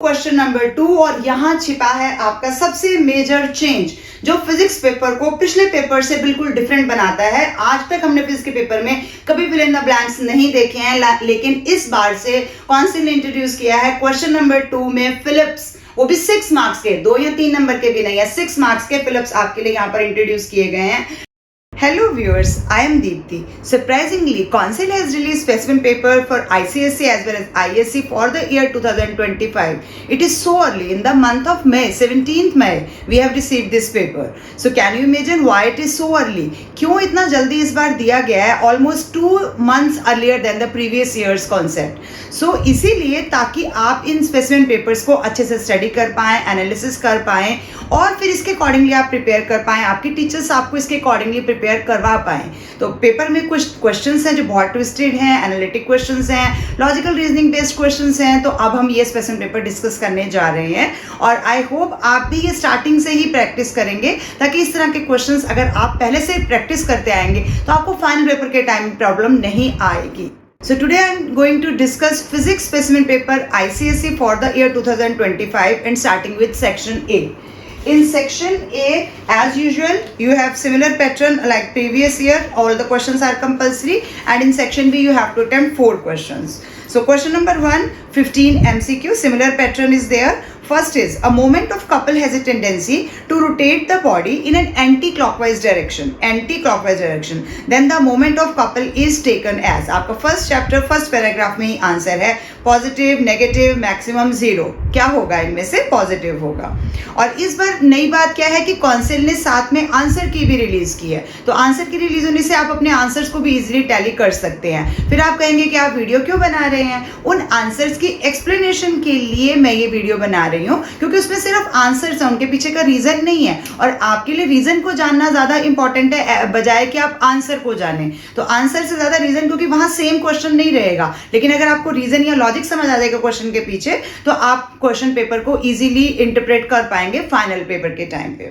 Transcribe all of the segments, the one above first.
Question number 2 और यहाँ छिपा है आपका सबसे मेजर चेंज जो फिजिक्स पेपर को पिछले पेपर से बिल्कुल डिफरेंट बनाता है। आज तक हमने फिजिक्स के पेपर में कभी फिल इन द ब्लैंक्स नहीं देखे हैं, लेकिन इस बार से कौन ने इंट्रोड्यूस किया है। क्वेश्चन नंबर 2 में फिलिप्स, वो भी 6 मार्क्स के, 2 या 3 नंबर के भी नहीं है, 6 मार्क्स के फिलिप्स आपके लिए यहाँ पर इंट्रोड्यूस किए गए हैं। Hello viewers, I am Deepti. Surprisingly, Council has released specimen paper for ICSE as well as ISC for the year 2025. It is so early, in the month of May, 17th May, we have received this paper. So can you imagine why it is so early? क्यों इतना जल्दी इस बार दिया गया है? Almost 2 months earlier than the previous year's concept. So इसीलिए ताकि आप इन स्पेसिमेन पेपर्स को अच्छे से स्टडी कर पाएं, एनालिसिस कर पाएं और फिर इसके अकॉर्डिंगली आप प्रिपेयर कर पाएं, आपकी टीचर्स आपको इसके अकॉर्डिंगली प्रिपेयर करवा पाएं। तो पेपर में कुछ क्वेश्चंस हैं जो बहुत ट्विस्टेड हैं, एनालिटिक क्वेश्चंस हैं, लॉजिकल रीजनिंग बेस्ड क्वेश्चंस हैं। तो अब हम ये स्पेसिमेन पेपर डिस्कस करने जा रहे हैं और आई होप आप भी ये स्टार्टिंग से ही प्रैक्टिस करेंगे ताकि इस तरह के क्वेश्चंस अगर आप पहले से प्रैक्टिस करते आएंगे तो आपको फाइनल पेपर के टाइम प्रॉब्लम नहीं आएगी। So today I am going to discuss physics specimen paper ICSE for the year 2025 and starting with section A. In section A, as usual, you have similar pattern like previous year. All the questions are compulsory, and in section B, you have to attempt 4 questions. So question number 1, 15 MCQ. Similar pattern is there. First is a moment of couple has a tendency to rotate the body in an anti-clockwise direction. Anti-clockwise direction. Then the moment of couple is taken as. आपका first chapter first paragraph में ही answer है। Positive, negative, maximum, zero. क्या होगा इनमें से? Positive होगा। और इस बार नई बात क्या है कि काउंसिल ने साथ में आंसर की भी रिलीज की है। तो आंसर की रिलीज होने से आप अपने आंसर्स को भी इजीली टैली कर सकते हैं। फिर आप कहेंगे कि आप वीडियो क्यों बना रहे हैं? उन आंसर्स की एक्सप्लेनेशन के लिए मैं ये वीडियो बना रही हूँ क्योंकि उसमें सिर्फ आंसर्स हैं, उनके पीछे का रीजन नहीं है। और आपके लिए रीजन को जानना ज्यादा इंपॉर्टेंट है बजाय कि आप आंसर को जाने। तो आंसर से ज्यादा रीजन, क्योंकि वहां सेम क्वेश्चन नहीं रहेगा, लेकिन अगर आपको रीजन या लॉजिक समझ आ जाएगा क्वेश्चन के पीछे तो आप क्वेश्चन पेपर को इजीली इंटरप्रेट कर पाएंगे फाइनल पेपर के टाइम पे।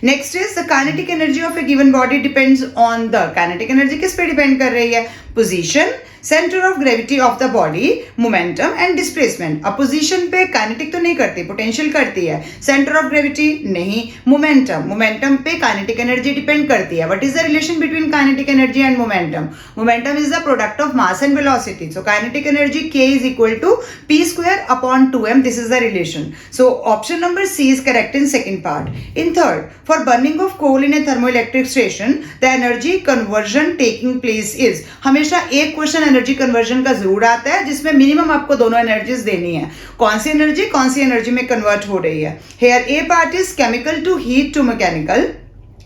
Next is the kinetic energy of A given body depends on the. Kinetic energy किस पे डिपेंड कर रही है? Position, centre of gravity of the body, momentum and displacement. अब पोजीशन पे काइनेटिक तो नहीं करती, पोटेंशियल करती है। सेंटर ऑफ ग्रेविटी नहीं। मोमेंटम पे काइनेटिक एनर्जी डिपेंड करती है। What is the relation between kinetic energy and momentum? Momentum is the product of mass and velocity. So kinetic energy K is equal to P square upon 2m. This is the relation. So option number C is correct in second part. In third, for burning of coal in a thermoelectric station, the energy conversion taking place is. हमेशा एक question energy conversion का जरूर आता है जिसमें minimum आपको दोनों energies देनी है। कौन सी एनर्जी में कन्वर्ट हो रही है? Here A part is chemical to heat to mechanical.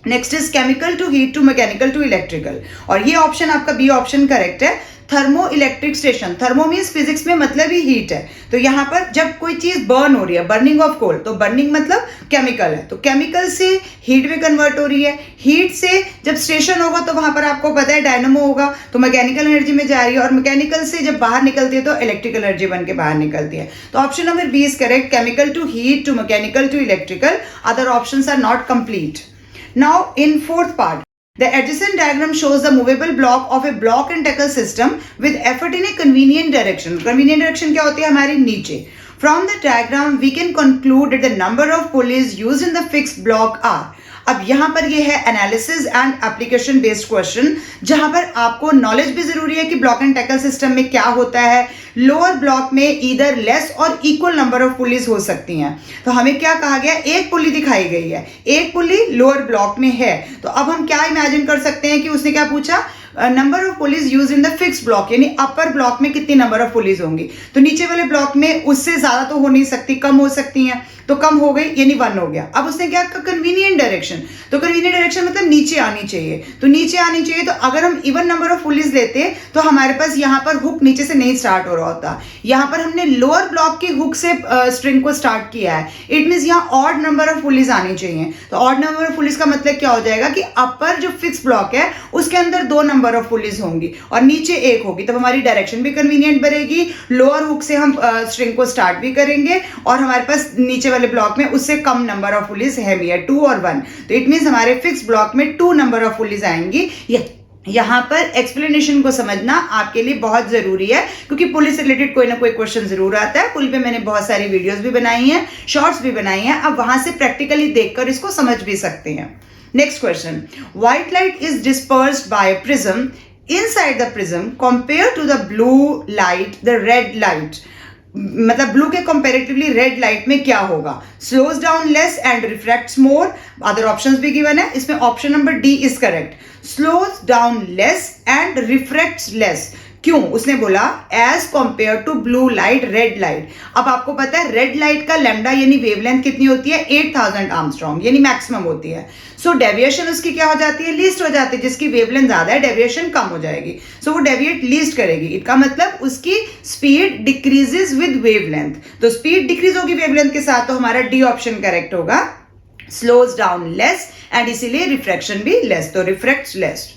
Next is chemical to heat to mechanical to electrical. और ये ऑप्शन आपका बी ऑप्शन करेक्ट है। Thermo electric station, thermo means physics में मतलब ही हीट है। तो यहाँ पर जब कोई चीज बर्न हो रही है, बर्निंग ऑफ कोल, तो बर्निंग मतलब केमिकल है, तो केमिकल से हीट में कन्वर्ट हो रही है। हीट से जब स्टेशन होगा तो वहां पर आपको पता है डायनामो होगा, तो मैकेनिकल एनर्जी में जा रही है, और मैकेनिकल से जब बाहर निकलती है तो इलेक्ट्रिकल एनर्जी बन के बाहर निकलती है। तो option number B is correct, chemical to heat to mechanical to electrical. Other options are not complete. Now in fourth part, the adjacent diagram shows the movable block of a block and tackle system with effort in a convenient direction. Convenient direction क्या होती है? हमारी नीचे। From the diagram we can conclude that the number of pulleys used in the fixed block are. अब यहाँ पर ये है analysis and application based question, जहां पर आपको नॉलेज भी जरूरी है कि ब्लॉक एंड टैकल सिस्टम में क्या होता है। लोअर ब्लॉक में ईदर लेस और इक्वल नंबर ऑफ पुलीज हो सकती हैं। तो हमें क्या कहा गया? एक पुली दिखाई गई है, एक पुली लोअर ब्लॉक में है। तो अब हम क्या इमेजिन कर सकते हैं कि उसने क्या पूछा? Number of pulleys use in the fix block, यानी अपर ब्लॉक में कितनी नंबर ऑफ पुलीज होंगी। तो नीचे वाले ब्लॉक में उससे ज्यादा तो हो नहीं सकती, कम हो सकती हैं, तो कम हो गई यानी 1 हो गया। अब उसने क्या कहा? Convenient direction. तो कन्वीनियंट डायरेक्शन मतलब नीचे आनी चाहिए, तो नीचे आनी चाहिए। तो अगर हम इवन नंबर ऑफ पुलीज लेते तो हमारे पास यहाँ पर हुक नीचे से नहीं स्टार्ट हो रहा होता, यहाँ पर हमने लोअर ब्लॉक की हुक से स्ट्रिंग को स्टार्ट किया है। इट मीन्स यहाँ ऑड नंबर ऑफ पुलीज आनी चाहिए। तो ऑड नंबर ऑफ पुलीज का मतलब क्या हो जाएगा कि अपर जो फिक्स ब्लॉक है उसके अंदर 2 नंबर ऑफ पुलीज होंगी और नीचे 1 होगी। तब हमारी डायरेक्शन भी कन्वीनियंट बनेगी। लोअर हुक से हम स्ट्रिंग को स्टार्ट भी करेंगे और हमारे पास नीचे वाले ब्लॉक में उससे कम नंबर ऑफ पुलीज है भी है, 2 और 1। तो इट मीन्स हमारे फिक्स ब्लॉक में 2 नंबर ऑफ पुलीज आएंगी। यहाँ पर एक्सप्लेनेशन को समझना आपके लिए बहुत जरूरी है, क्योंकि पुल से रिलेटेड कोई ना कोई क्वेश्चन जरूर आता है। पुल पे मैंने बहुत सारी वीडियोस भी बनाई हैं, शॉर्ट्स भी बनाई हैं, आप वहां से प्रैक्टिकली देखकर इसको समझ भी सकते हैं। Next question, white light is dispersed by prism inside the prism compare to the blue light the red light. मतलब ब्लू के कंपैरेटिवली रेड लाइट में क्या होगा? Slows down less and refracts more. Other options भी given है, इसमें option number D is correct. Slows down less and refracts less. क्यों? उसने बोला as compare to blue light red light. अब आपको पता है रेड लाइट का लैम्डा यानी वेवलेंथ कितनी होती है? 8000 आर्मस्ट्रॉन्ग यानी मैक्सिमम होती है। सो डेविएशन उसकी क्या हो जाती है? लीस्ट हो जाती है। जिसकी वेवलेंथ ज्यादा है डेविएशन कम हो जाएगी, सो वो डेविएट लीस्ट करेगी। इसका मतलब उसकी स्पीड डिक्रीजेस विद वेवलेंथ। तो स्पीड डिक्रीज होगी वेवलेंथ के साथ, तो हमारा डी ऑप्शन करेक्ट होगा, स्लोज डाउन लेस, एंड इसीलिए रिफ्रैक्शन भी लेस, तो refracts less.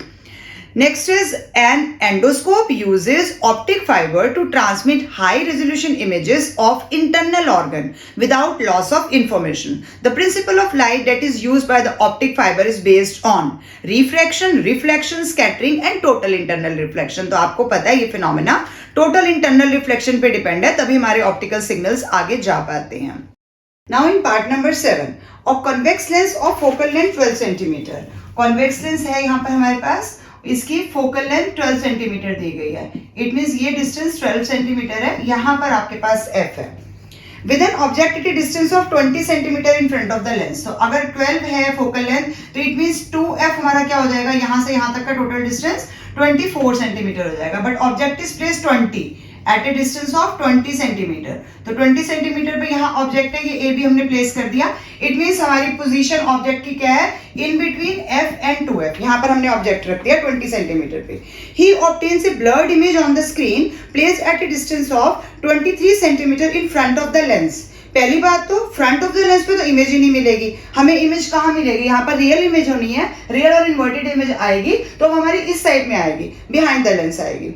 Next is an endoscope uses optic fiber to transmit high resolution images of internal organ without loss of information. The principle of light that is used by the optic fiber is based on refraction, reflection, scattering and total internal reflection. तो आपको पता है ये phenomena total internal reflection पे depend है, तभी हमारे optical signals आगे जा पाते हैं। Now in part number 7, a convex lens of focal length 12 cm. Convex lens है यहाँ पर हमारे पास, इसकी फोकल लेंथ 12 सेंटीमीटर दी गई है। इट मींस ये डिस्टेंस 12 सेंटीमीटर है, यहाँ पर आपके पास f है। With an object at a distance of 20 centimetre in front of the lens. तो अगर 12 है फोकल लेंथ तो इट मींस 2f हमारा क्या हो जाएगा? यहाँ से यहाँ तक का टोटल डिस्टेंस 24 सेंटीमीटर हो जाएगा। But object is place 20 at a distance of 20 centimetre. तो 20 सेंटीमीटर पे यहाँ ऑब्जेक्ट है, ये ए भी हमने प्लेस कर दिया। इट मींस हमारी पोजीशन ऑब्जेक्ट की क्या है? In between F and 2f। यहाँ पर हमने ऑब्जेक्ट रख दिया 20 सेंटीमीटर पे। He obtains a blurred image on the screen place at a distance of 23 centimetre in front of the lens. पहली बात तो फ्रंट ऑफ द लेंस पे तो इमेज ही नहीं मिलेगी। हमें इमेज कहाँ मिलेगी? यहाँ पर रियल इमेज होनी है, रियल और इन्वर्टेड इमेज आएगी तो हमारी इस साइड में आएगी, बिहाइंड द लेंस आएगी।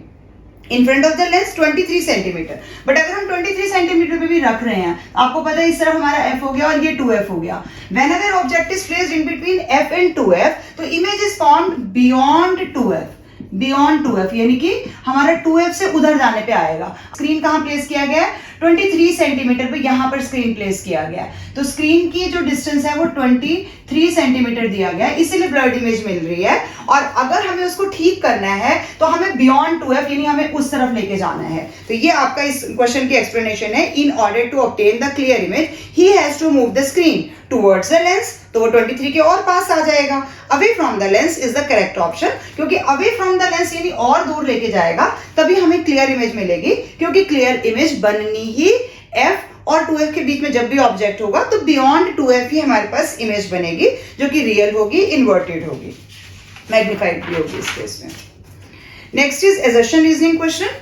इन front of the lens 23 centimetre. But अगर हम 23 सेंटीमीटर पे भी रख रहे हैं, आपको पता है इस तरफ हमारा f हो गया और ये 2f हो गया। Whenever object is placed in between f and 2f, तो image is formed beyond 2f, beyond 2f, यानी कि हमारा 2f से उधर जाने पे आएगा। स्क्रीन कहाँ प्लेस किया गया है? 23 सेंटीमीटर पे यहाँ पर स्क्रीन प्लेस किया गया है। तो स्क्रीन की जो डिस्टेंस है वो 23 सेंटीमीटर दिया गया है, इसीलिए ब्लर्ड इमेज मिल रही है। और अगर हमें उसको ठीक करना है तो हमें बियॉन्ड 2f यानी हमें उस तरफ लेके जाना है। तो ये आपका इस क्वेश्चन की एक्सप्लेनेशन है। In order to obtain the clear image he has to move the screen towards the lens, तो वो 23 के और पास आ जाएगा। Away from the lens is the correct option, क्योंकि अवे फ्रॉम द लेंस यानी और दूर लेके जाएगा तभी हमें क्लियर इमेज मिलेगी, क्योंकि क्लियर इमेज बननी ही f और 2f के बीच में जब भी ऑब्जेक्ट होगा तो बियॉन्ड 2f ही हमारे पास इमेज बनेगी, जो कि रियल होगी, इन्वर्टेड होगी, मैग्नीफाइड भी होगी इस केस में। Next is assertion reasoning question.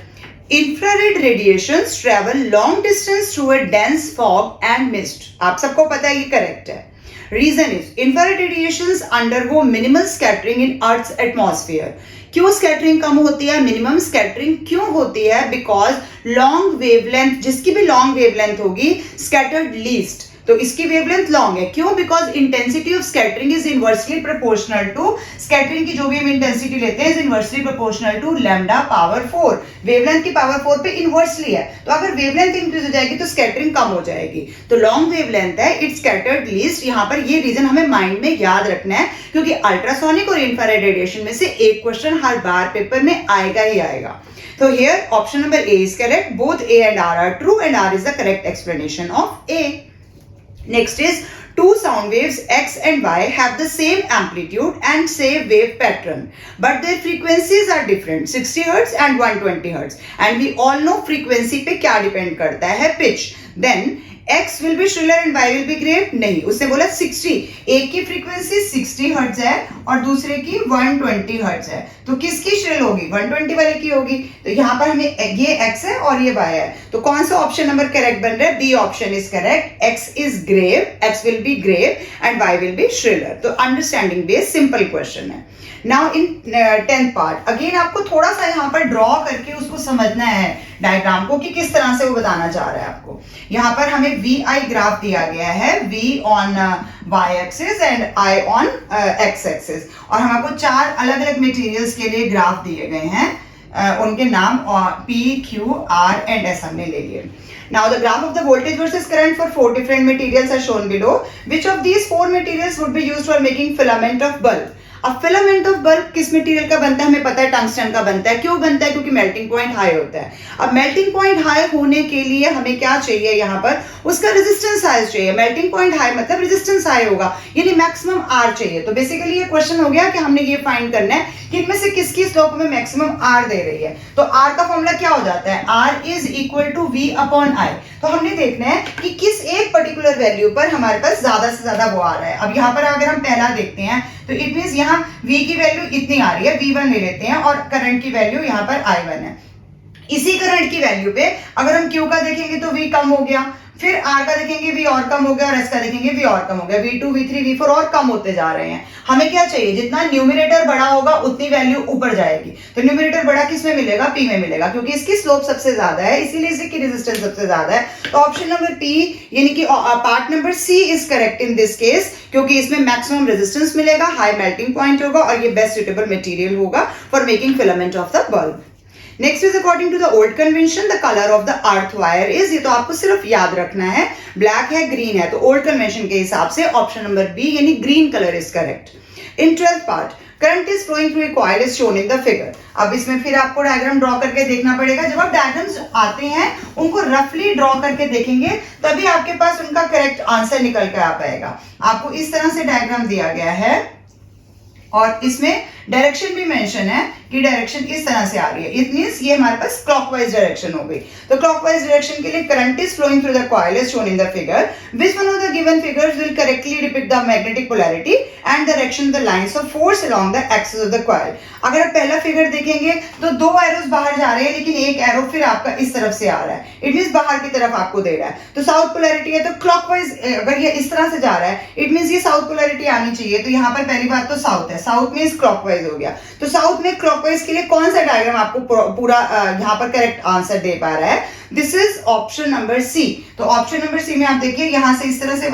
Infrared radiations travel long distance through a dense fog and mist. आप सबको पता है ये करेक्ट है। Reason is infrared radiations undergo minimal scattering in Earth's atmosphere. क्यों स्कैटरिंग कम होती है? मिनिमम स्कैटरिंग क्यों होती है? बिकॉज लॉन्ग वेवलेंथ, जिसकी भी लॉन्ग वेवलेंथ होगी, स्कैटर्ड लीस्ट, तो इसकी वेवलेंथ लॉन्ग है। क्यों? Because intensity of scattering is inversely proportional to, scattering की जो भी हम इंटेंसिटी लेते हैं is inversely proportional to lambda power 4। Wavelength की पावर 4 पे इनवर्सली है, तो अगर वेवलेंथ इंक्रीज हो जाएगी तो स्कैटरिंग कम हो जाएगी। तो लॉन्ग वेवलेंथ है, इट्स स्कैटर्ड लीस्ट। यहाँ पर ये रीजन हमें माइंड में याद रखना है, क्योंकि अल्ट्रासोनिक और इंफ्रारेड रेडिएशन में से एक क्वेश्चन हर बार पेपर में आएगा ही आएगा। तो here option number A is correct. Both A and R true and R is the correct explanation of A. Next is two sound waves x and y have the same amplitude and same wave pattern, but their frequencies are different, 60 Hz and 120 Hz. And we all know frequency पे क्या depend करता है? Pitch. Then x will be shriller and y will be grave? नहीं, उसने बोला 60। एक की frequency 60 hertz है और दूसरे की 120 हर्ट्ज है, तो किसकी श्रिल होगी? 120 वाले की होगी। तो यहाँ पर हमें ये x है और ये y है, तो कौन सा ऑप्शन नंबर करेक्ट बन रहा है? B option is correct. x is grave, x will be grave and y will be shriller. तो अंडरस्टैंडिंग बेस्ड सिंपल क्वेश्चन है। Now in 10th part again आपको थोड़ा सा यहाँ पर ड्रॉ करके उसको समझना है डायग्राम को, कि किस तरह से वो बताना चाह रहा है आपको। यहाँ पर हमें वी आई ग्राफ दिया गया है, V on Y axis and I on X axis, और हमको 4 अलग अलग मटेरियल्स के लिए ग्राफ दिए गए हैं, उनके नाम P, Q, R and S हमने ले लिए. Now the graph of the voltage versus current for 4 different materials are shown below. Which of these 4 materials would be used for making filament of bulb? अब filament of bulb किस material का बनता है हमें पता है, टंगस्टन का बनता है. क्यों बनता है? क्योंकि मेल्टिंग पॉइंट हाई होता है. अब मेल्टिंग पॉइंट हाई होने के लिए हमें क्या चाहिए, यहाँ पर उसका रेजिस्टेंस हाई चाहिए. मेल्टिंग पॉइंट हाई मतलब रेजिस्टेंस हाई होगा, यानी मैक्सिमम आर चाहिए. तो बेसिकली ये क्वेश्चन हो गया कि हमने ये फाइंड करना है कि इनमें से किसकी स्लोप में मैक्सिमम आर दे रही है. तो आर का फॉर्मूला क्या हो जाता है, R is equal to V upon I. तो हमने देखना है कि किस एक पर्टिकुलर वैल्यू पर हमारे पास ज्यादा से ज्यादा वो आ रहा है. अब यहाँ पर अगर हम पहला देखते हैं तो इट मींस यहाँ V की वैल्यू इतनी आ रही है, V1 ले लेते हैं, और करंट की वैल्यू यहाँ पर I1 है. इसी करंट की वैल्यू पे अगर हम Q का देखेंगे तो V कम हो गया, फिर R का देखेंगे V और कम हो गया, और S का देखेंगे V और कम हो गया, V2, V3, V4 और कम होते जा रहे हैं. हमें क्या चाहिए, जितना न्यूमरेटर बड़ा होगा उतनी वैल्यू ऊपर जाएगी. तो न्यूमरेटर बड़ा किस में मिलेगा, P में मिलेगा, क्योंकि इसकी स्लोप सबसे ज्यादा है, इसीलिए इसकी रेजिस्टेंस सबसे ज्यादा है. तो ऑप्शन नंबर P यानी कि part number C is correct in this case, क्योंकि इसमें मैक्सिमम रेजिस्टेंस मिलेगा, हाई मेल्टिंग पॉइंट होगा, और ये बेस्ट सुटेबल मटेरियल होगा for making filament of the bulb. Next is according to the old convention the colour of the earth wire is, ये तो आपको सिर्फ याद रखना है, ब्लैक है, ग्रीन है, तो ओल्ड कन्वेंशन के हिसाब से ऑप्शन नंबर बी यानी green colour is correct. In 12th part current is flowing through a coil is shown in the figure. अब इसमें फिर आपको डायग्राम ड्रॉ करके देखना पड़ेगा. जब आप डायग्राम्स आते हैं उनको रफली ड्रॉ करके देखेंगे तभी आपके पास उनका करेक्ट आंसर निकल कर आ पाएगा. आपको इस तरह से डायग्राम दिया गया है और इसमें डायरेक्शन भी मेंशन है कि डायरेक्शन इस तरह से आ रही है. इट मींस ये हमारे पास क्लॉकवाइज डायरेक्शन हो गई. तो क्लॉकवाइज डायरेक्शन के लिए current is flowing through the coil is shown in the figure. Which one of the given figures will correctly depict the magnetic polarity and direction of the lines of force along the axis of the coil. अगर आप पहला figure देखेंगे तो 2 arrows बाहर जा रहे हैं, लेकिन एक एरो फिर आपका इस तरफ से आ रहा है. इट मींस बाहर की तरफ आपको दे रहा है. तो साउथ पोलैरिटी है, तो क्लॉकवाइज अगर ये इस तरह से जा रहा है इट मींस ये साउथ पोलैरिटी आनी चाहिए. तो यहाँ पर पहली बात तो साउथ है, साउथ मींस क्लॉकवाइज हो गया. तो साउथ में क्लॉकवाइज के लिए कौन सा डायग्राम आपको पूरा यहाँ पर करेक्ट आंसर दे पा रहा है, this is option number C. तो ऑप्शन नंबर सी में आप देखिए यहाँ से इस तरह से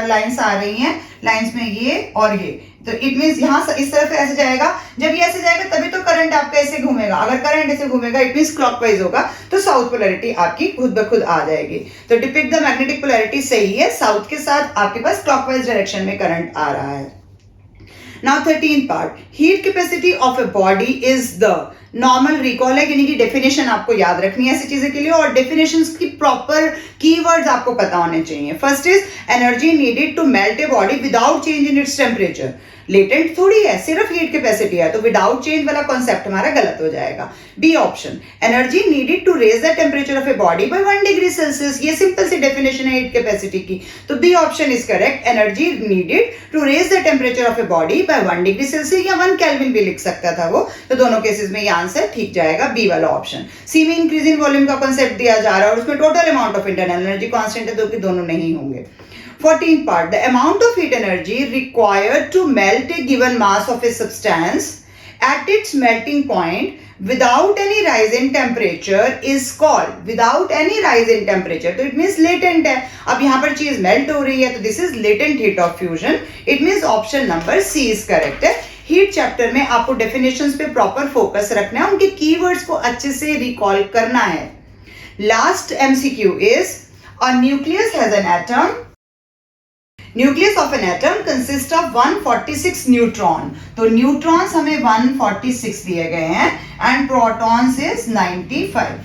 लाइंस आ रही हैं, लाइंस में ये और ये. तो इट मींस यहाँ इस तरफ ऐसे जाएगा. जब ये ऐसे जाएगा तभी तो करंट आपका ऐसे घूमेगा. अगर करंट ऐसे घूमेगा इट मींस क्लॉकवाइज होगा, तो साउथ पोलैरिटी आपकी खुद ब खुद आ जाएगी. तो डिपिक्ट द मैग्नेटिक पोलैरिटी सही है, साउथ के साथ आपके पास क्लॉकवाइज डायरेक्शन में करंट आ रहा है. Now 13th part, heat capacity of a body is the normal recall है, यानी कि डेफिनेशन आपको याद रखनी है ऐसी चीजें के लिए, और डेफिनेशंस की प्रॉपर कीवर्ड्स आपको पता होने चाहिए. First is energy needed to melt a body without change in its temperature. Latent थोड़ी है, सिर्फ हीट कैपेसिटी है, तो विदाउट चेंज वाला कॉन्सेप्ट हमारा गलत हो जाएगा. B option, energy needed to raise the temperature of a body by 1 degree Celsius. ये सिंपल सी डेफिनेशन है हीट कैपेसिटी की, तो B option is correct. Energy needed to raise the temperature of a body by 1 degree Celsius या 1 kelvin भी लिख सकता था वो. तो दोनों केसेस में ये आंसर ठीक जाएगा, बी वाला ऑप्शन. सी में इंक्रीज इन वॉल्यूम का कॉन्सेप्ट दिया जा रहा है और उसमें total amount of internal energy constant है, तो कि दोनों नहीं होंगे. 14th part, the amount of heat energy required to melt a given mass of a substance at its melting point without any rise in temperature is called, without any rise in temperature, तो it means latent है. अब यहाँ पर चीज melt हो रही है, तो this is latent heat of fusion. It means option number C is correct है. हीट चैप्टर में आपको डेफिनेशंस पे प्रॉपर फोकस रखना है, उनके कीवर्ड्स को अच्छे से रिकॉल करना है. Last MCQ is a nucleus has an atom. Nucleus of an atom consist of 146 neutron. तो न्यूट्रॉन्स हमें 146 दिए गए हैं and protons is 95.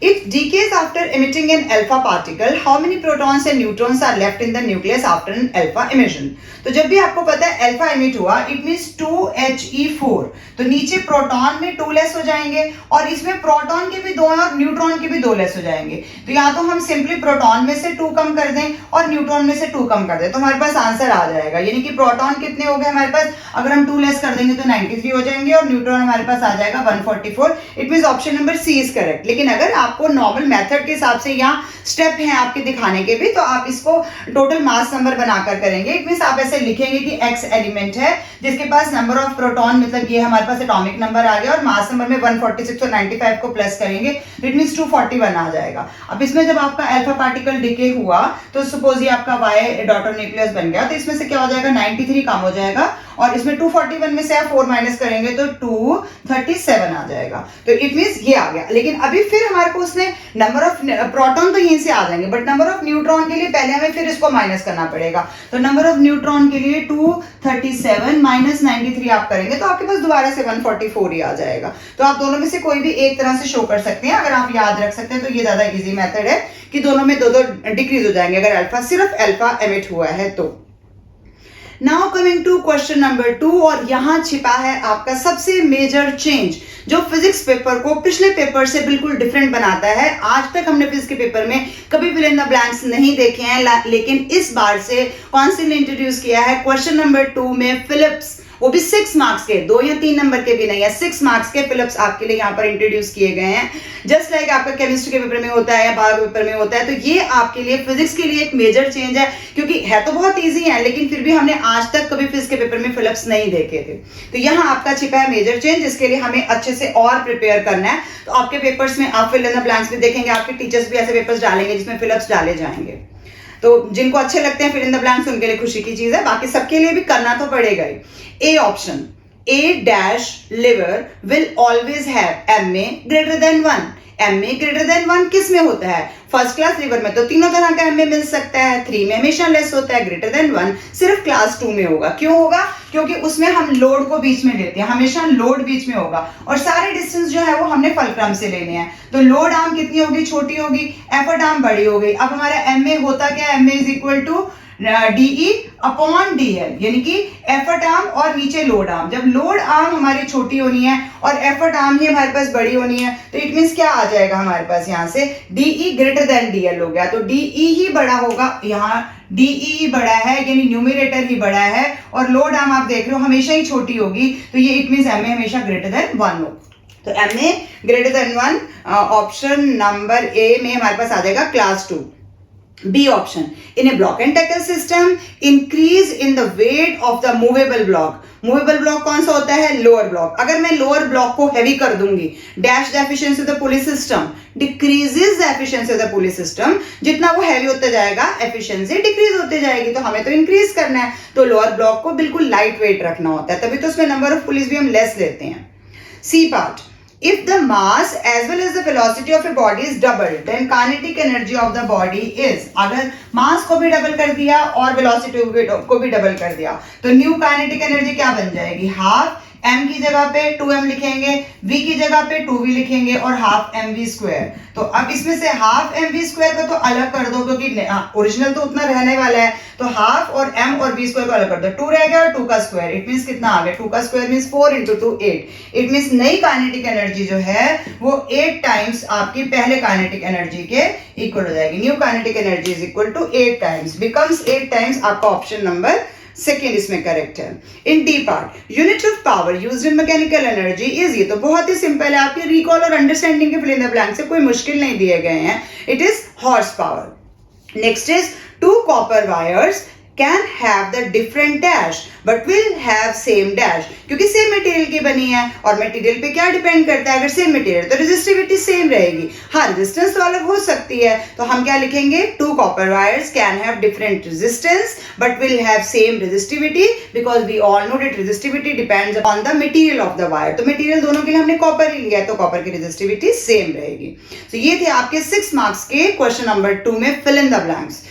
It decays after emitting an alpha particle. How many protons and neutrons are left in the nucleus after an alpha emission? तो जब भी आपको पता है अल्फा एमिट हुआ इट मींस 2He4. तो नीचे प्रोटॉन में 2 लेस हो जाएंगे और इसमें प्रोटॉन के भी 2 और न्यूट्रॉन के भी 2 लेस हो जाएंगे. तो या तो हम सिंपली प्रोटॉन में से 2 कम कर दें और न्यूट्रॉन में से 2 कम कर दें, तो हमारे पास आंसर आ जाएगा. यानी कि प्रोटॉन कितने हो गए हमारे पास, अगर हम 2 लेस कर देंगे तो 93 हो जाएंगे और न्यूट्रॉन हमारे पास आ जाएगा 144. It means option number C is correct. लेकिन अगर आपको नॉर्मल मेथड के हिसाब से यहाँ स्टेप हैं आपके दिखाने के भी, तो आप इसको टोटल मास नंबर बनाकर करेंगे। इट मींस आप ऐसे लिखेंगे कि x एलिमेंट है जिसके पास नंबर ऑफ प्रोटॉन, मतलब ये हमारे पास एटॉमिक नंबर आ गया, और मास नंबर में 146 और 95 को प्लस करेंगे, इट मींस 241 आ जाएगा। अब इसमें जब आपका अल्फा पार्टिकल डिके हुआ तो सपोज ये आपका y डॉटर न्यूक्लियस बन गया, तो इसमें से क्या हो जाएगा, 93 कम हो जाएगा, और इसमें 241 में से आप 4 माइनस करेंगे तो 237 आ जाएगा। तो इट मींस ये आ गया। लेकिन अभी फिर हमारे को उसने नंबर ऑफ प्रोटॉन तो यहीं से आ जाएंगे, बट नंबर ऑफ न्यूट्रॉन के लिए पहले हमें फिर इसको माइनस करना पड़ेगा। तो नंबर ऑफ न्यूट्रॉन के लिए 237 माइनस 93 आप करेंगे तो आपके पास दोबारा से 144 ही आ जाएगा। तो आप दोनों में से कोई भी एक तरह से शो कर सकते हैं। अगर आप याद रख सकते हैं तो ये ज्यादा इजी मेथड है कि दोनों में दो डिक्रीज हो जाएंगे अगर अल्फा, सिर्फ अल्फा एमिट हुआ है तो। Now coming to question number 2, और यहां छिपा है आपका सबसे मेजर चेंज जो फिजिक्स पेपर को पिछले पेपर से बिल्कुल डिफरेंट बनाता है। आज तक हमने फिजिक्स के पेपर में कभी फिल इन द ब्लैंक्स नहीं देखे हैं, लेकिन इस बार से कॉन्सेप्ट इंट्रोड्यूस किया है। क्वेश्चन नंबर 2 में फिलिप्स, वो भी 6 मार्क्स के, 2 या 3 नंबर के भी नहीं है, 6 मार्क्स के फिलिप्स आपके लिए यहाँ पर इंट्रोड्यूस किए गए हैं। जस्ट लाइक आपका केमिस्ट्री के पेपर में होता है या बायो पेपर में होता है, तो ये आपके लिए फिजिक्स के लिए एक मेजर चेंज है, क्योंकि है तो बहुत इजी है लेकिन फिर भी हमने आज तक कभी फिजिक्स के पेपर में फिलिप्स नहीं देखे थे। तो यहाँ आपका छिपा है मेजर चेंज, जिसके लिए हमें अच्छे से और प्रिपेयर करना है। तो आपके पेपर्स में आप फिल इन द ब्लैंक्स भी देखेंगे, आपके टीचर्स भी ऐसे पेपर्स डालेंगे जिसमें फिलिप्स डाले जाएंगे। तो जिनको अच्छे लगते हैं फिल इन द ब्लैंक्स उनके लिए खुशी की चीज है, बाकी सबके लिए भी करना तो पड़ेगा ही। A option, A dash liver will always have MA greater than 1. MA greater than 1 किस में होता है? फर्स्ट क्लास लिवर में तो तीनों तरह का MA मिल सकता है, 3 में हमेशा लेस होता है, ग्रेटर देन 1 सिर्फ क्लास 2 में होगा। क्यों होगा? क्योंकि उसमें हम लोड को बीच में लेते हैं, हमेशा लोड बीच में होगा, और सारे डिस्टेंस जो है वो हमने फलक्रम से लेने हैं। तो लोड आर्म कितनी होगी? छोटी होगी, एफर्ट आर्म बड़ी हो गई। अब हमारा MA होता क्या है? MA is equal to DE upon DL, यानी कि एफर्ट आर्म और नीचे लोड आर्म। जब लोड आर्म हमारी छोटी होनी है और एफर्ट आर्म ही हमारे पास बड़ी होनी है, तो इट मींस क्या आ जाएगा हमारे पास यहाँ से? DE ग्रेटर देन DL हो गया। तो DE ही बड़ा होगा, यहाँ DE ही बड़ा है, यानी न्यूमरेटर ही बड़ा है, और लोड आर्म आप देख रहे हो हमेशा ही छोटी होगी, तो ये इट मींस MA हमेशा ग्रेटर देन 1 हो। तो MA greater than 1 option number ए में हमारे पास आ जाएगा class 2। B option, in a block and tackle system, increase in the weight of the movable block. Movable block कौन सा होता है? Lower block. अगर मैं लोअर ब्लॉक को हैवी कर दूंगी, dash the efficiency of the pulley system decreases the efficiency of the pulley system. जितना वो हैवी होता जाएगा एफिशिएंसी डिक्रीज होते जाएगी, तो हमें तो इंक्रीज करना है, तो लोअर ब्लॉक को बिल्कुल लाइट वेट रखना होता है, तभी तो उसमें नंबर ऑफ पुलिस भी हम लेस लेते हैं। C part, if the mass as well as the velocity of a body is doubled, then kinetic energy of the body is, अगर मास को भी डबल कर दिया और वेलोसिटी को भी डबल कर दिया, तो न्यू काइनेटिक एनर्जी क्या बन जाएगी? हाफ m की जगह पे 2m लिखेंगे, v की जगह पे 2v लिखेंगे, और हाफ mv स्क्वायर। तो अब इसमें से हाफ mv स्क्वायर को तो अलग कर दो, क्योंकि ओरिजिनल तो उतना रहने वाला है, तो हाफ और m और v स्क्वायर को अलग कर दो, 2 रह गया और 2 का स्क्वायर, इट मींस कितना आ गया? 2 का square means 4 into 2 8। It means नई काइनेटिक एनर्जी जो है वो 8 टाइम्स आपकी पहले काइनेटिक एनर्जी के इक्वल हो जाएगी। New kinetic energy is equal to 8 times, becomes 8 times. आपका ऑप्शन नंबर सेकेंड इसमें करेक्ट है। In D part, unit of power used in mechanical energy is, ये तो बहुत ही सिंपल है, आपके रिकॉल और अंडरस्टैंडिंग के फिल इन द ब्लैंक से कोई मुश्किल नहीं दिए गए हैं। It is horse power. Next is 2 copper wires can have the different dash but will have same dash, क्योंकि सेम मटेरियल की बनी है, और मटेरियल पे क्या डिपेंड करता है? अगर सेम मटेरियल तो रेजिस्टिविटी सेम रहेगी। हाँ, रेजिस्टेंस तो अलग हो सकती है, तो हम क्या लिखेंगे? 2 copper wires can have different resistance but will have same resistivity, because we all know that resistivity depends on the material of the wire। तो मटेरियल दोनों के लिए हमने कॉपर ही लिया है, तो कॉपर की रेजिस्टिविटी सेम रहेगी। तो ये थे आपके 6 मार्क्स के क्वेश्चन नंबर 2 में fill in the blanks.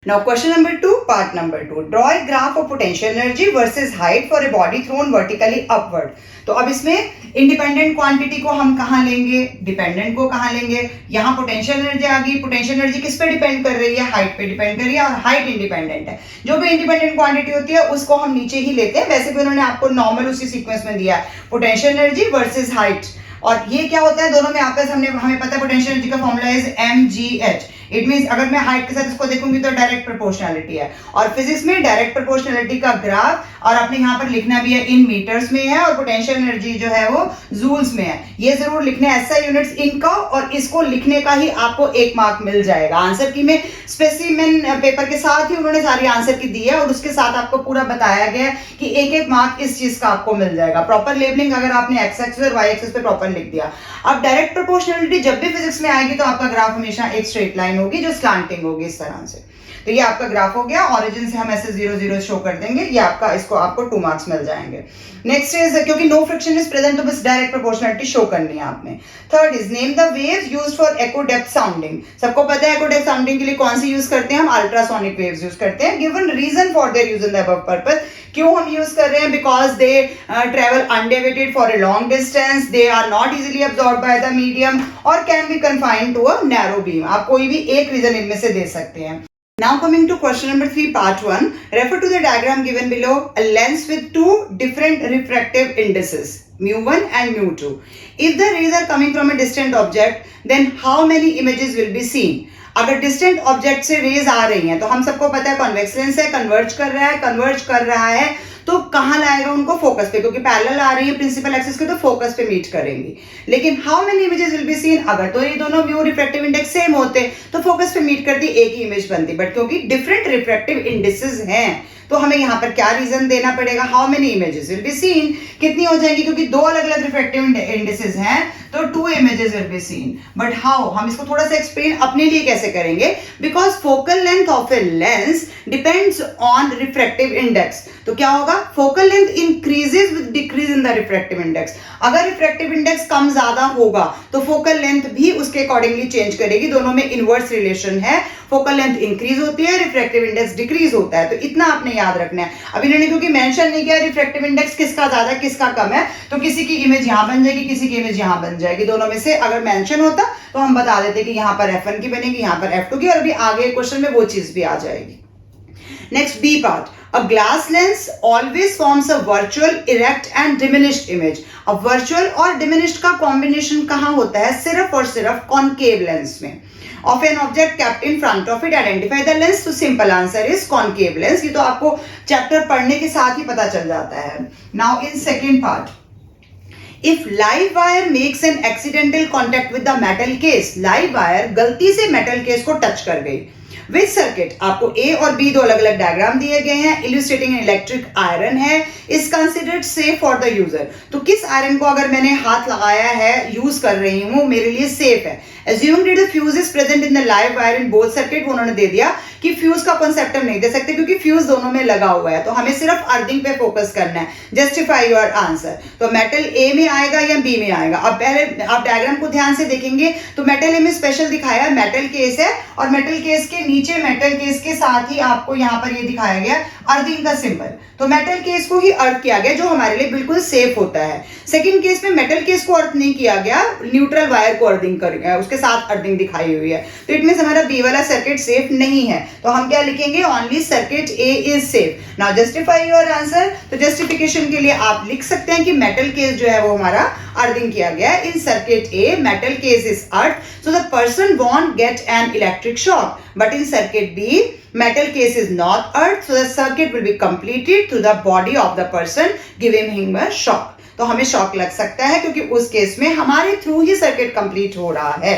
Now question number 2, part number 2. Draw a graph of potential energy versus height for a body thrown vertically upward. तो अब इसमें इंडिपेंडेंट क्वांटिटी को हम कहाँ लेंगे, डिपेंडेंट को कहाँ लेंगे? यहाँ पोटेंशियल एनर्जी आ गई। पोटेंशियल एनर्जी किस पे डिपेंड कर रही है? हाइट पे डिपेंड कर रही है, और हाइट इंडिपेंडेंट है। जो भी इंडिपेंडेंट क्वांटिटी होती है उसको हम नीचे ही लेते हैं। वैसे भी उन्होंने आपको नॉर्मल उसी सीक्वेंस में दिया है, पोटेंशियल एनर्जी वर्सेज हाइट। और ये क्या होता है? दोनों में आपस हमें पता है पोटेंशियल एनर्जी का formula is mgh। It means अगर मैं हाइट के साथ इसको देखूंगी तो डायरेक्ट प्रोपोर्शनलिटी है, और फिजिक्स में डायरेक्ट प्रोपोर्शनलिटी का ग्राफ, और आपने यहाँ पर लिखना भी है इन मीटर्स में है, और पोटेंशियल एनर्जी जो है वो जूल्स में है। ये जरूर लिखना है, ऐसा यूनिट्स इनका, और इसको लिखने का ही आपको 1 मार्क मिल जाएगा। आंसर की में स्पेसिमेन पेपर के साथ ही उन्होंने सारी आंसर की दी है, और उसके साथ आपको पूरा बताया गया है कि 1-1 मार्क इस चीज का आपको मिल जाएगा। प्रॉपर लेबलिंग अगर आपने एक्स एक्सिस और वाई एक्सिस पे प्रॉपर लिख दिया। अब डायरेक्ट प्रोपोर्शनलिटी जब भी फिजिक्स में आएगी तो आपका ग्राफ हमेशा एक स्ट्रेट लाइन होगी जो स्लैंटिंग होगी इस तरह से। तो ये आपका ग्राफ हो गया, ओरिजिन से हम ऐसे 0 0 शो कर देंगे, ये आपका, इसको आपको 2 मार्क्स मिल जाएंगे। नेक्स्ट इज, क्योंकि नो फ्रिक्शन इज प्रेजेंट तो बस डायरेक्ट प्रोपोर्शनलिटी शो करनी है आपने। Third is name the waves used for echo depth sounding. सबको पता है एको डेप्थ साउंडिंग के लिए कौन सी यूज करते हैं हम? अल्ट्रासोनिक वेव्स यूज करते हैं। Given reason for their use in the above purpose. क्यों हम यूज कर रहे हैं? Because they travel undeviated for a long distance, they are not easily absorb by the medium, और can be confined to a narrow beam. आप कोई भी एक रीजन इनमें से दे सकते हैं। Now coming to question number 3 part 1, refer to the diagram given below. A lens with 2 different refractive indices, mu1 and mu2. If the rays are coming from a distant object, then how many images will be seen? अगर distant object से raise आ रही हैं तो हम सबको पता है convex lens है, कन्वर्ज कर रहा है तो कहां लाएगा उनको? फोकस पे, क्योंकि पैरेलल आ रही है प्रिंसिपल एक्सिस के तो फोकस पे मीट करेंगी। लेकिन how many images will be seen? अगर तो ये दोनों म्यू रिफ्रैक्टिव इंडेक्स सेम होते तो फोकस पे मीट करती, एक ही इमेज बनती, बट क्योंकि डिफरेंट रिफ्रैक्टिव इंडेक्सेस हैं तो हमें यहाँ पर क्या रीजन देना पड़ेगा? How many images will be seen, कितनी हो जाएंगी? क्योंकि 2 अलग अलग रिफ्रैक्टिव इंडेक्सेस हैं तो 2 images will be seen. But how, हम इसको थोड़ा सा एक्सप्लेन अपने लिए कैसे करेंगे? Because focal length of a lens depends on refractive index. तो क्या होगा? Focal length increases with decrease in the refractive index. अगर रिफ्रैक्टिव इंडेक्स कम ज्यादा होगा तो फोकल लेंथ भी उसके अकॉर्डिंगली चेंज करेगी। दोनों में इनवर्स रिलेशन है, फोकल लेंथ इंक्रीज होती है, रिफ्रैक्टिव इंडेक्स डिक्रीज होता है। तो इतना आपने याद रखना है। अब इन्होंने क्योंकि मेंशन नहीं किया रिफ्रैक्टिव इंडेक्स किसका ज्यादा किसका कम है, तो किसी की इमेज यहां बन जाएगी, किसी की इमेज यहां बन जाएगी। दोनों में से अगर मेंशन होता तो हम बता देते कि यहां पर F1 की बनेगी, यहां पर F2 की, और अभी आगे क्वेश्चन में वो चीज भी आ जाएगी। Next B part. A glass lens always forms a virtual, erect and diminished image. अब virtual और diminished का combination कहाँ होता है? सिर्फ और सिर्फ concave lens में। Of an object kept in front of it, identify the lens. तो simple answer is concave lens. ये तो आपको चैप्टर पढ़ने के साथ ही पता चल जाता है। Now in second part. If live wire makes an accidental contact with the metal case, live wire गलती से metal case को टच कर गई, विच सर्किट? आपको ए और बी 2 अलग अलग डायग्राम दिए गए हैं। इल्यूस्ट्रेटिंग इलेक्ट्रिक आयरन है, is considered safe for the user. तो किस आयरन को अगर मैंने हाथ लगाया है, यूज कर रही हूं, मेरे लिए सेफ है। Assumed that the fuse is present in the live wire in both circuit, उन्होंने दे दिया कि फ्यूज का कॉन्सेप्ट हम नहीं दे सकते क्योंकि फ्यूज दोनों में लगा हुआ है, तो हमें सिर्फ अर्थिंग पे फोकस करना है। Justify your answer. तो मेटल ए में आएगा या बी में आएगा? अब पहले आप डायग्राम को ध्यान से देखेंगे तो मेटल ए में स्पेशल दिखाया है, मेटल केस है, और मेटल केस के नीचे मेटल केस के साथ ही आपको यहाँ पर ये दिखाया गया अर्थिंग का सिंबल। तो मेटल केस को ही अर्थ किया गया जो हमारे लिए बिल्कुल सेफ होता है। सेकंड केस में मेटल केस को अर्थ नहीं किया गया, न्यूट्रल वायर को अर्थिंग कर गया, उसके साथ अर्थिंग दिखाई हुई है। तो इट मींस हमारा बी वाला सर्किट सेफ नहीं है, तो हम क्या लिखेंगे? Only circuit A is safe. Now justify your answer. तो जस्टिफिकेशन के लिए आप लिख सकते हैं कि मेटल केस जो है वो हमारा अर्थिंग किया गया है। In circuit A metal case is earth, so the person won't get an electric shock, but in circuit B metal case is not earth, so the circuit will be completed through the body of the person, giving him a shock. तो हमें shock लग सकता है क्योंकि उस case में हमारे through ही circuit complete हो रहा है।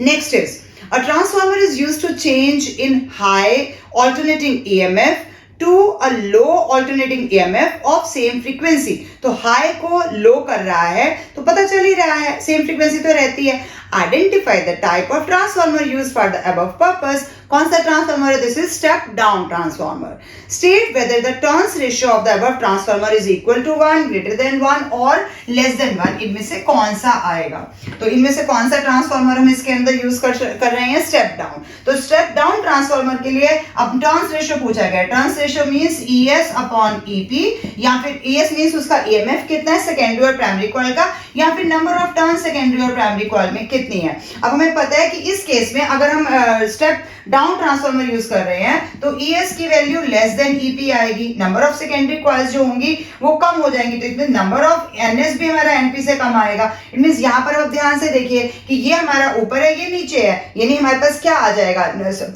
Next is a transformer is used to change in high alternating EMF to a low alternating EMF of same frequency. तो हाई को लो कर रहा है तो पता चल ही रहा है सेम फ्रीक्वेंसी तो रहती है। Identify the type of transformer use for the above purpose. कौन सा ट्रांसफॉर्मर है? This is step down transformer. State whether the turns ratio of the above transformer is equal to 1, greater than 1 और less than 1। इनमें से कौन सा आएगा? तो इनमें से कौन सा ट्रांसफॉर्मर हम इसके अंदर यूज कर रहे हैं? Step down. तो स्टेप डाउन ट्रांसफॉर्मर के लिए अब टर्न्स रेशियो पूछा गया। Turns ratio means ES upon EP, या फिर ES मींस उसका EMF कितना है सेकेंडरी और प्राइमरी कॉइल का, या फिर नंबर ऑफ टर्न सेकेंडरी और प्राइमरी कॉइल में कितनी है। अब हमें पता है कि इस केस में अगर हम स्टेप डाउन ट्रांसफार्मर यूज कर रहे हैं तो ES की वैल्यू लेस देन EP आएगी, नंबर ऑफ सेकेंडरी कॉइल्स जो होंगी वो कम हो जाएंगी, तो इसमें नंबर ऑफ NS भी हमारा NP से कम आएगा। इट मींस यहाँ पर आप ध्यान से देखिए कि ये हमारा ऊपर है, ये नीचे है, यानी हमारे पास क्या आ जाएगा,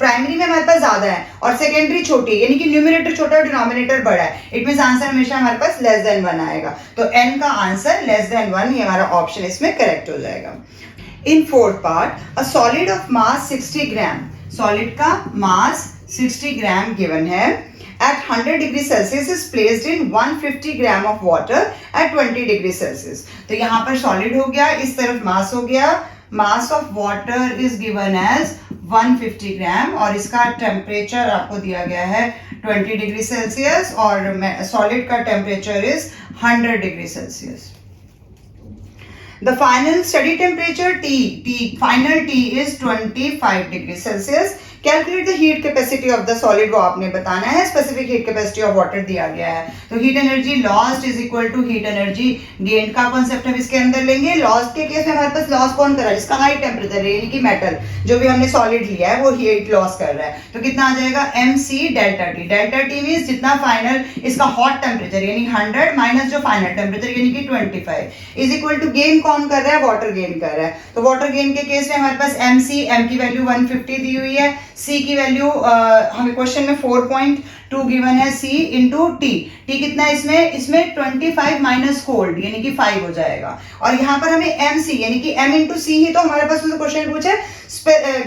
प्राइमरी में हमारे पास ज्यादा है और सेकेंडरी छोटी है, यानी कि न्यूमरेटर छोटा और डिनोमिनेटर बड़ा है। इट मींस आंसर हमेशा हमारे पास लेस देन 1 आएगा, तो N का आंसर लेस देन 1, ये हमारा ऑप्शन इसमें करेक्ट हो जाएगा। In fourth part, a solid of mass 60 gram, solid का मास 60 ग्राम गिवन है at 100 degree Celsius is placed in 150 gram of water at 20 degree Celsius। तो यहाँ पर सॉलिड हो गया, इस तरफ मास हो गया, mass of water is given as 150 gram और इसका टेम्परेचर आपको दिया गया है 20 डिग्री सेल्सियस और सॉलिड का temperature is 100 degree Celsius. The final study temperature final T is 25 degree Celsius। Calculate the heat capacity of the solid, वो आपने बताना है, specific heat capacity of water दिया गया है। तो heat energy lost is equal to heat energy gained का concept हम इसके अंदर लेंगे। लॉस्ट के केस में हमारे पास लॉस कौन कर रहा है, इसका हाई टेम्परेचर है, यानी कि मेटल जो भी हमने सॉलिड लिया है वो हीट लॉस कर रहा है। तो कितना आ जाएगा, MC delta T। Delta T means जितना फाइनल इसका हॉट टेम्परेचर यानी 100 माइनस जो फाइनल टेम्परेचर यानी कि 25 इज इक्वल टू गेन कौन कर रहा है, वाटर गेन कर रहा है। तो वाटर गेन के केस में हमारे पास MC, M की वैल्यू 150 दी हुई है, C की वैल्यू हमें क्वेश्चन में 4.2 गिवन है, C इंटू T कितना है इसमें 25 माइनस कोल्ड यानी कि 5 हो जाएगा। और यहाँ पर हमें MC यानी कि M इंटू C ही तो हमारे पास क्वेश्चन पूछा है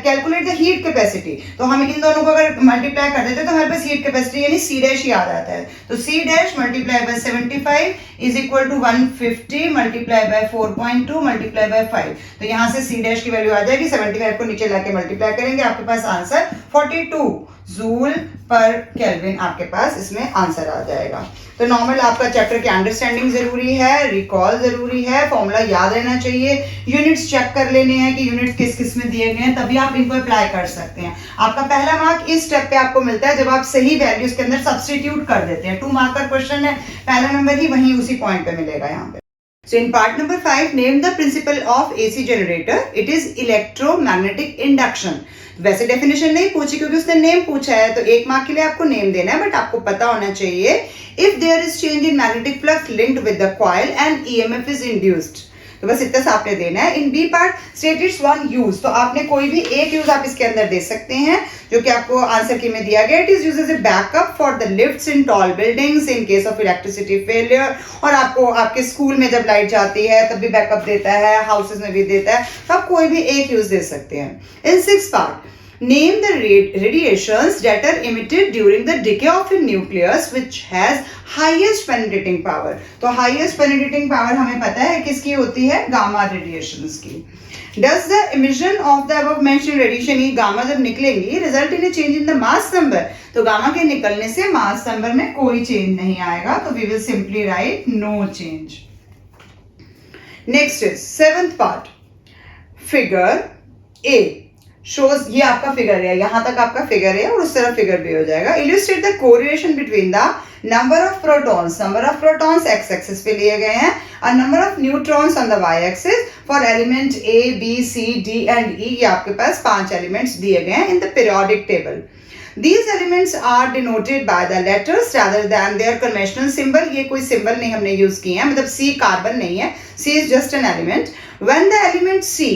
कैलकुलेट द हीट कैपेसिटी, तो हम इन दोनों को अगर मल्टीप्लाई कर देते हैं तो हमारे पास हीट कैपेसिटी यानी C डैश ही आ जाता है। तो C dash multiply by 75 is equal to 150 multiply by 4.2 multiply by 5। तो यहाँ से C डैश की वैल्यू आ जाएगी, 75 को नीचे लाके मल्टीप्लाई करेंगे, आपके पास आंसर 42 जूल पर केल्विन आपके पास इसमें आंसर आ जाएगा। तो नॉर्मल आपका चैप्टर की अंडरस्टैंडिंग जरूरी है, रिकॉल जरूरी है, फॉर्मूला याद रहना चाहिए, यूनिट्स चेक कर लेने हैं कि यूनिट्स किस किस में दिए गए हैं, तभी आप इनको अप्लाई कर सकते हैं। आपका पहला मार्क इस स्टेप पे आपको मिलता है जब आप सही वैल्यूज के अंदर सब्स्टिट्यूट कर देते हैं। 2 मार्क का क्वेश्चन है, पहला नंबर ही वहीं उसी पॉइंट पे मिलेगा यहाँ पे। So in part number 5, name the principle of AC generator. It is electromagnetic induction. वैसे डेफिनेशन नहीं पूछी क्योंकि उसने नेम पूछा है, तो 1 मार्क के लिए आपको नेम देना है, बट आपको पता होना चाहिए if there is change in magnetic flux linked with the coil and EMF is induced। तो बस इतना सा आपने देना है। In B part state its one use, तो आपने कोई भी एक यूज आप इसके अंदर दे सकते हैं जो कि आपको आंसर की में दिया गया। It is used as a backup for the lifts in tall buildings in case of electricity failure, और आपको आपके स्कूल में जब लाइट जाती है तब भी बैकअप देता है, हाउसेस में भी देता है, तो आप कोई भी एक यूज दे सकते हैं। इन 6 part name the radiations that are emitted during the decay of a nucleus which has highest penetrating power। तो highest penetrating power हमें पता है किसकी होती है, गामा रेडिएशंस की। Does the emission of the above mentioned radiation, ये gamma जब निकलेंगी result in a change in the mass number, तो गामा के निकलने से मास नंबर में कोई चेंज नहीं आएगा, तो we will simply write no change। Next is 7th part, figure A shows, ये आपका फिगर है, यहां तक आपका फिगर है और उस तरफ फिगर भी हो जाएगा। Illustrate the correlation between the number of protons X axis पे लिए गए हैं और number of neutrons on the Y axis for element A, B, C, D and E। ये आपके पास 5 एलिमेंट्स दिए गए हैं in the periodic table. These elements are denoted by the letters rather than their conventional symbol। ये कोई symbol नहीं हमने यूज किए हैं, मतलब C कार्बन नहीं है, C is just an element। When the element C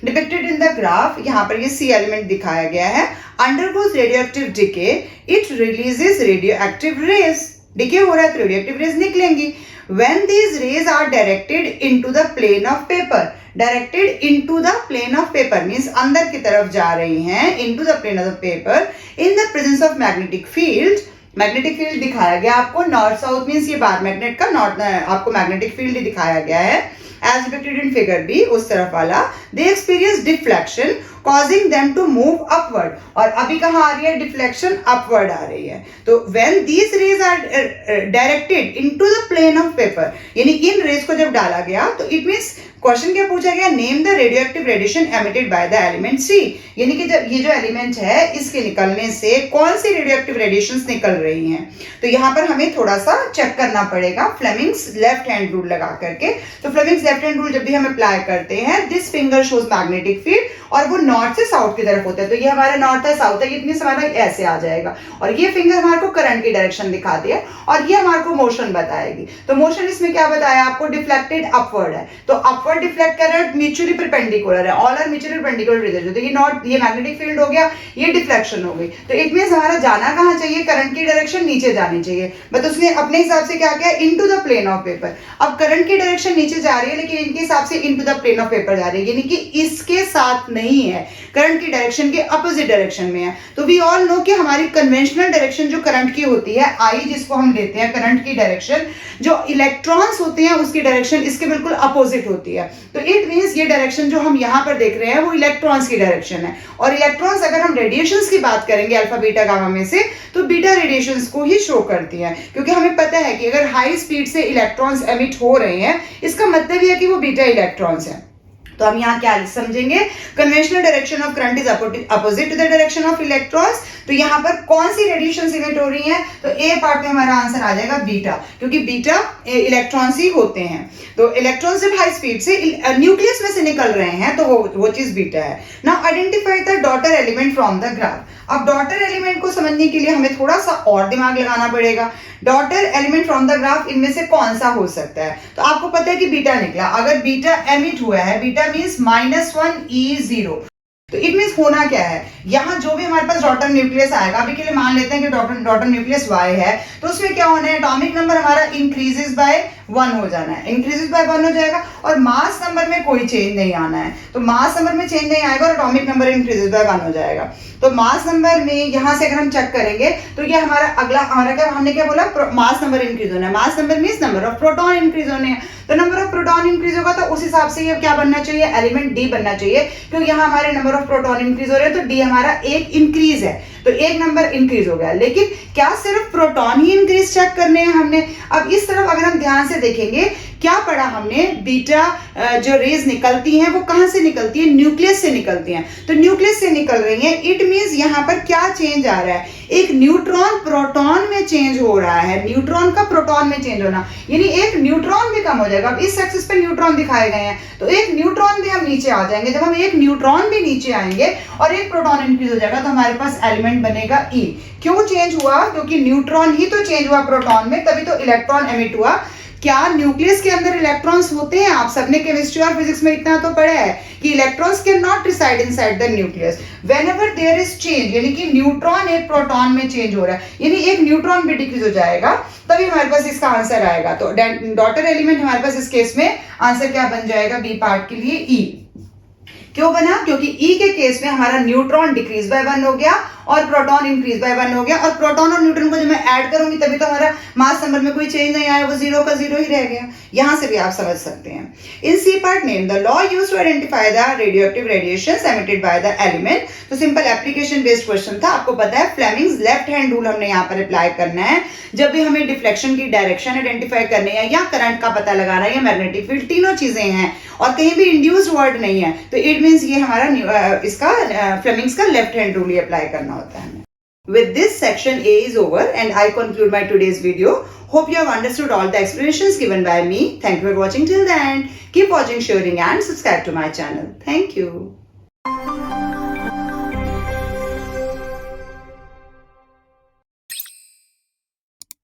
depicted in the graph, यहाँ पर ये C element दिखाया गया है, undergoes radioactive decay, it releases radioactive rays। decay हो रहा है तो radioactive rays निकलेंगी। When these rays are directed into the plane of paper, directed into the plane of paper means अंदर की तरफ जा रही हैं, into the plane of the paper in the presence of magnetic field। Magnetic field दिखाया गया आपको, north south means ये बार मैग्नेट का नॉर्थ, आपको मैग्नेटिक फील्ड ही दिखाया गया है as depicted in figure B, उस तरफ वाला। They experience deflection causing them to move upward, और अभी कहाँ आ रही है, डिफ्लेक्शन अपवर्ड आ रही है। तो when these rays are directed into the plane of paper, यानी इन रेज को जब डाला गया तो इट मीन्स क्वेश्चन क्या पूछा गया, name the radioactive radiation emitted by the element C, यानी कि जब ये जो एलिमेंट है इसके निकलने से कौन सी रेडियो एक्टिव रेडिएशंस निकल रही हैं। तो यहाँ पर हमें थोड़ा सा चेक करना पड़ेगा फ्लेमिंग्स लेफ्ट हैंड रूल लगा करके। तो फ्लेमिंग्स लेफ्ट हैंड रूल जब भी हम अप्लाई करते हैं, this finger shows magnetic field, और वो नॉर्थ से साउथ की तरफ होता है। तो ये हमारा नॉर्थ है, साउथ है, इतनी हमारा ऐसे आ जाएगा, और ये फिंगर हमारे को करंट की डायरेक्शन दिखाती है, और ये हमारे को मोशन बताएगी। तो मोशन इसमें क्या बताया आपको, डिफ्लेक्टेड अपवर्ड है। तो upward deflect current mutually perpendicular है, ऑल आर म्यूचुअली परपेंडिकुलर। तो ये नॉर्थ, ये मैग्नेटिक फील्ड हो गया, ये डिफ्लेक्शन हो गई। तो इट मींस हमारा जाना कहाँ चाहिए, करंट की डायरेक्शन नीचे जानी चाहिए। बट उसने अपने हिसाब से क्या किया, into the plane of paper. अब करंट की डायरेक्शन नीचे जा रही है, लेकिन इनके हिसाब से into the plane of paper जा रही है, यानी कि इसके साथ नहीं है, करंट की डायरेक्शन के अपोजिट डायरेक्शन में है। तो वी ऑल नो कि हमारी कन्वेंशनल डायरेक्शन जो करंट की होती है, आई जिसको हम लेते हैं करंट की डायरेक्शन, जो इलेक्ट्रॉन्स होते हैं उसकी डायरेक्शन इसके बिल्कुल अपोजिट होती है। तो इट मींस ये डायरेक्शन जो हम यहाँ पर देख रहे हैं वो इलेक्ट्रॉन्स की डायरेक्शन है। और इलेक्ट्रॉन्स अगर हम रेडिएशंस की बात करेंगे अल्फा बीटा गामा में से, तो बीटा रेडिएशंस को ही शो करती है, क्योंकि हमें पता है कि अगर हाई स्पीड से इलेक्ट्रॉन्स एमिट हो रहे हैं, इसका मतलब यह है कि वो बीटा इलेक्ट्रॉन्स है। तो हम यहाँ क्या समझेंगे, conventional direction of current is opposite to the direction of electrons. तो यहाँ पर कौन सी रेडिएशन इमिट हो रही है, तो ए पार्ट में हमारा आंसर आ जाएगा बीटा, क्योंकि बीटा इलेक्ट्रॉन्स ही होते हैं। तो इलेक्ट्रॉन्स जब हाई स्पीड से न्यूक्लियस में से निकल रहे हैं तो वो चीज बीटा है। Now identify the daughter element from the graph. अब डॉटर एलिमेंट को समझने के लिए हमें थोड़ा सा और दिमाग लगाना पड़ेगा। Daughter element from the graph इनमें से कौन सा हो सकता है, तो आपको पता है कि बीटा निकला। अगर बीटा एमिट हुआ है, बीटा मींस -1 E0, तो इट मींस होना क्या है, यहाँ जो भी हमारे पास डॉटर न्यूक्लियस आएगा, अभी के लिए मान लेते हैं कि डॉटर न्यूक्लियस Y है, तो उसमें क्या होना है, एटॉमिक नंबर हमारा इंक्रीजेस बाय 1 हो जाना है, इंक्रीजेस बाय 1 हो जाएगा, और मास नंबर में कोई चेंज नहीं आना है। तो मास नंबर में चेंज नहीं आएगा और एटॉमिक नंबर इंक्रीजेस बाय 1 हो जाएगा। तो मास नंबर में यहाँ से अगर हम चेक करेंगे तो ये हमारा अगला, हमारा क्या, हमने क्या बोला, मास नंबर इंक्रीज होना है। Mass number means number of proton increase होने हैं। तो नंबर ऑफ प्रोटॉन इंक्रीज होगा तो उस हिसाब से ये क्या बनना चाहिए, एलिमेंट डी बनना चाहिए, क्योंकि यहाँ हमारे नंबर ऑफ प्रोटॉन इंक्रीज हो रहे हैं, तो डी हमारा एक इंक्रीज है, तो एक नंबर इंक्रीज हो गया। लेकिन क्या सिर्फ प्रोटॉन ही इंक्रीज चेक करने हैं हमने। अब इस तरफ अगर हम ध्यान से देखेंगे, क्या पढ़ा हमने, बीटा जो रेज निकलती हैं वो कहां से निकलती है, न्यूक्लियस से निकलती हैं। तो न्यूक्लियस से निकल रही हैं, इट मींस यहाँ पर क्या चेंज आ रहा है, एक न्यूट्रॉन प्रोटॉन में चेंज हो रहा है, न्यूट्रॉन का प्रोटॉन में चेंज होना, यानी एक न्यूट्रॉन भी कम हो जाएगा। अब इस एक्सिस पे न्यूट्रॉन दिखाए गए हैं, तो एक न्यूट्रॉन भी हम नीचे आ जाएंगे। जब हम एक न्यूट्रॉन भी नीचे आएंगे और एक प्रोटॉन इंक्रीज हो जाएगा, तो हमारे पास एलिमेंट बनेगा ई। क्यों चेंज हुआ, क्योंकि न्यूट्रॉन ही तो चेंज हुआ प्रोटॉन में, तभी तो इलेक्ट्रॉन एमिट हुआ। क्या न्यूक्लियस के अंदर इलेक्ट्रॉन्स होते हैं, आप सबने केमिस्ट्री और फिजिक्स में इतना तो पढ़ा है कि electrons can not reside inside the nucleus whenever there is change, यानी कि न्यूट्रॉन एक प्रोटॉन में चेंज हो रहा है, यानी एक न्यूट्रॉन भी डिक्रीज हो जाएगा, तभी हमारे पास इसका आंसर आएगा। तो डॉटर एलिमेंट हमारे पास इस केस में आंसर क्या बन जाएगा, बी पार्ट के लिए ई। क्यों बना, क्योंकि ई के केस में हमारा न्यूट्रॉन डिक्रीज बाय 1 हो गया और प्रोटॉन इंक्रीज बाय 1 हो गया, और प्रोटॉन और न्यूट्रॉन को जब मैं ऐड करूंगी तभी तो हमारा मास नंबर में कोई चेंज नहीं आया, वो 0 का 0 ही रह गया। यहां से भी आप समझ सकते हैं। In C part name the law used to identify the radioactive radiations emitted by the element. तो सिंपल एप्लीकेशन बेस्ड क्वेश्चन था, आपको पता है फ्लेमिंग्स लेफ्ट हैंड रूल हमने यहाँ पर अप्लाई करना है जब भी हमें डिफ्लेक्शन की डायरेक्शन आइडेंटिफाई करनी है, या करंट का पता लगाना है, या मैग्नेटिक फील्ड, तीनों चीजें हैं और कहीं भी इंड्यूस्ड वर्ड नहीं है, तो इट मींस ये हमारा इसका फ्लेमिंग्स का लेफ्ट हैंड रूल ही अप्लाई करना होता है। With this, section A is over and I conclude my today's video. Hope you have understood all the explanations given by me. Thank you for watching till the end. Keep watching, sharing and subscribe to my channel. Thank you.